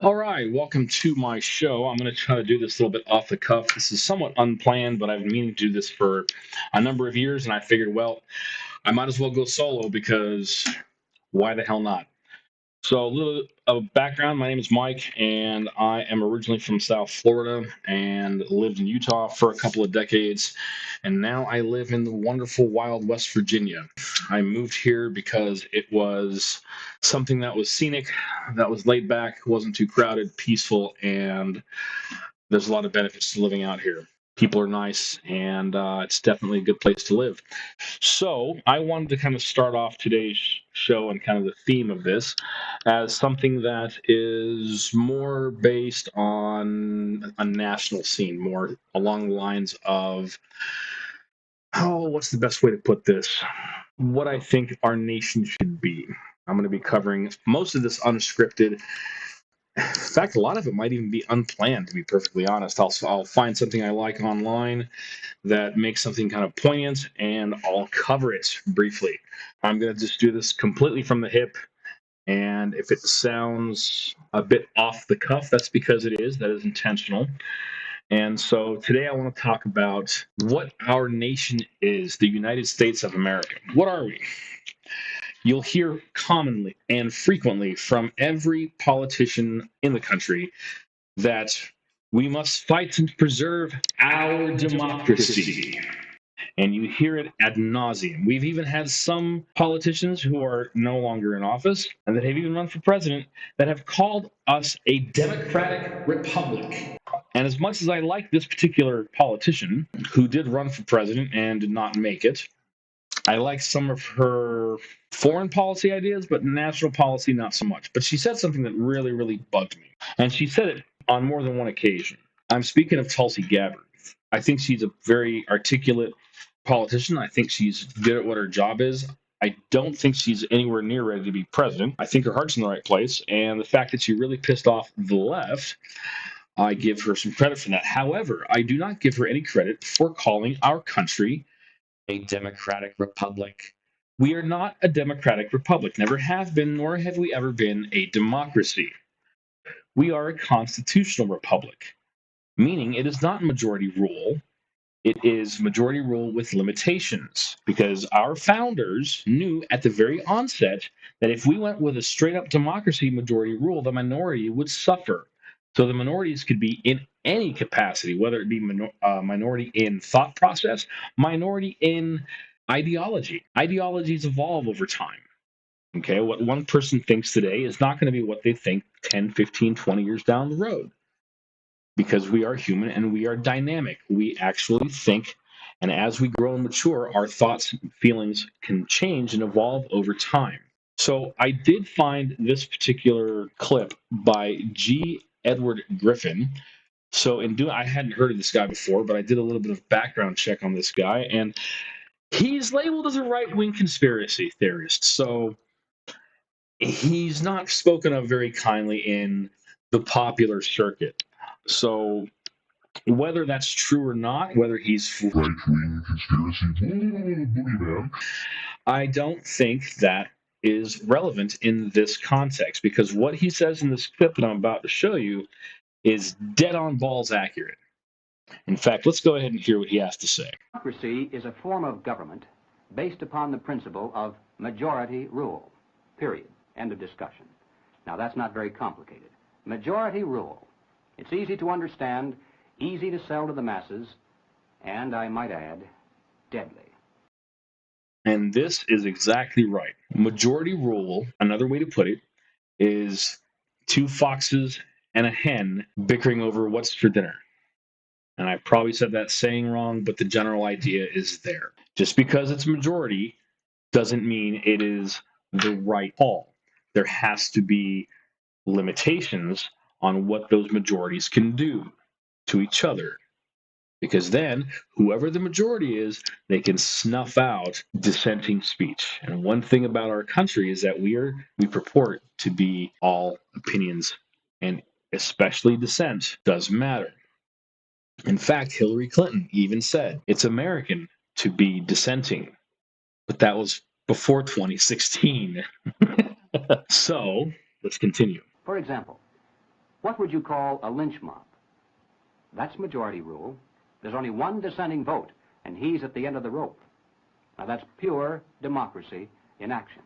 All right, welcome to my show. I'm going to try to do this a little bit off the cuff. This is somewhat unplanned, but I've been meaning to do this for a number of years, and I figured, well, I might as well go solo because why the hell not? So, a little of background, my name is Mike, and I am originally from South Florida and lived in Utah for a couple of decades. And now I live in the wonderful wild West Virginia. I moved here because it was something that was scenic, that was laid back, wasn't too crowded, peaceful, and there's a lot of benefits to living out here. People are nice, and it's definitely a good place to live. So, I wanted to kind of start off today's show and kind of the theme of this as something that is more based on a national scene, more along the lines of, oh, what's the best way to put this? What I think our nation should be. I'm going to be covering most of this unscripted. In fact, a lot of it might even be unplanned, to be perfectly honest. I'll find something I like online that makes something kind of poignant, and I'll cover it briefly. I'm going to just do this completely from the hip, and if it sounds a bit off the cuff, that's because it is. That is intentional. And so today I want to talk about what our nation is, the United States of America. What are we? You'll hear commonly and frequently from every politician in the country that we must fight and preserve our democracy. And you hear it ad nauseum. We've even had some politicians who are no longer in office and that have even run for president that have called us a democratic republic. And as much as I like this particular politician who did run for president and did not make it, I like some of her foreign policy ideas, but national policy not so much. But she said something that really, really bugged me. And she said it on more than one occasion. I'm speaking of Tulsi Gabbard. I think she's a very articulate politician. I think she's good at what her job is. I don't think she's anywhere near ready to be president. I think her heart's in the right place. And the fact that she really pissed off the left, I give her some credit for that. However, I do not give her any credit for calling our country a democratic republic. We are not a democratic republic, never have been, nor have we ever been a democracy. We are a constitutional republic, meaning it is not majority rule. It is majority rule with limitations because our founders knew at the very onset that if we went with a straight up democracy majority rule, the minority would suffer. So the minorities could be in any capacity, whether it be minority in thought process, minority in ideology. Ideologies evolve over time. Okay, what one person thinks today is not going to be what they think 10, 15, 20 years down the road because we are human and we are dynamic. We actually think, and as we grow and mature, our thoughts and feelings can change and evolve over time. So I did find this particular clip by G. Edward Griffin. So in doing, I hadn't heard of this guy before, but I did a little bit of background check on this guy, and he's labeled as a right-wing conspiracy theorist. So he's not spoken of very kindly in the popular circuit. So whether that's true or not, whether he's right-wing conspiracy, I don't think that is relevant in this context because what he says in this clip that I'm about to show you is dead on balls accurate. In fact, let's go ahead and hear what he has to say. Democracy is a form of government based upon the principle of majority rule, period. End of discussion. Now, that's not very complicated. Majority rule. It's easy to understand, easy to sell to the masses, and I might add, deadly. And this is exactly right. Majority rule, another way to put it, is two foxes and a hen bickering over what's for dinner. And I probably said that saying wrong, but the general idea is there. Just because it's majority doesn't mean it is the right call. There has to be limitations on what those majorities can do to each other. Because then, whoever the majority is, they can snuff out dissenting speech. And one thing about our country is that we purport to be all opinions, and especially dissent does matter. In fact, Hillary Clinton even said it's American to be dissenting, but that was before 2016. So let's continue. For example, What would you call a lynch mob? That's majority rule. There's only one dissenting vote, and he's at the end of the rope. Now, that's pure democracy in action.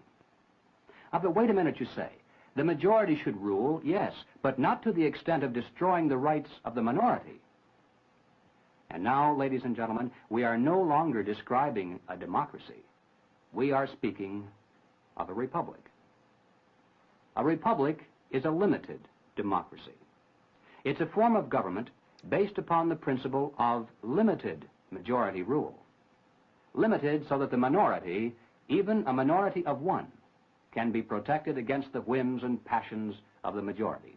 Now, but wait a minute, you say. The majority should rule, yes, but not to the extent of destroying the rights of the minority. And now, ladies and gentlemen, we are no longer describing a democracy. We are speaking of a republic. A republic is a limited democracy. It's a form of government based upon the principle of limited majority rule. Limited so that the minority, even a minority of one, can be protected against the whims and passions of the majority.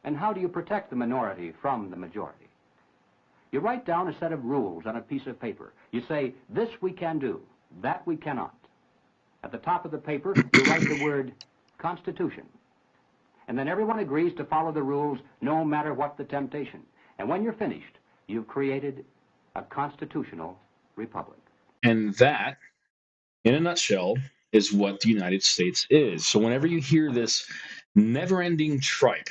And how do you protect the minority from the majority? You write down a set of rules on a piece of paper. You say, this we can do, that we cannot. At the top of the paper, you write the word Constitution. And then everyone agrees to follow the rules no matter what the temptation. And when you're finished, you've created a constitutional republic. And that, in a nutshell, is what the United States is. So whenever you hear this never-ending tripe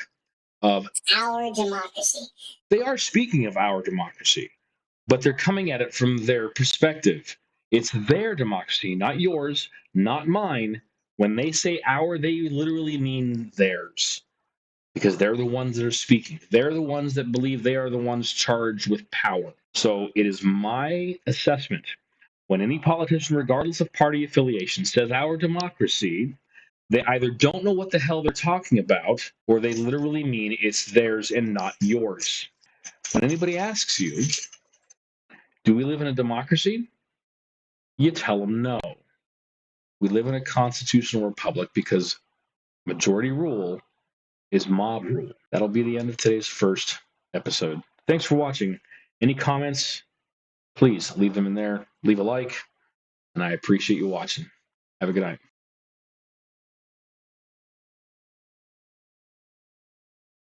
of our democracy, they are speaking of our democracy, but they're coming at it from their perspective. It's their democracy, not yours, not mine. When they say our, they literally mean theirs, because they're the ones that are speaking. They're the ones that believe they are the ones charged with power. So it is my assessment, when any politician, regardless of party affiliation, says our democracy, they either don't know what the hell they're talking about, or they literally mean it's theirs and not yours. When anybody asks you, do we live in a democracy? You tell them no. We live in a constitutional republic because majority rule is mob rule. That'll be the end of today's first episode. Thanks for watching. Any comments, please leave them in there. Leave a like, and I appreciate you watching. Have a good night.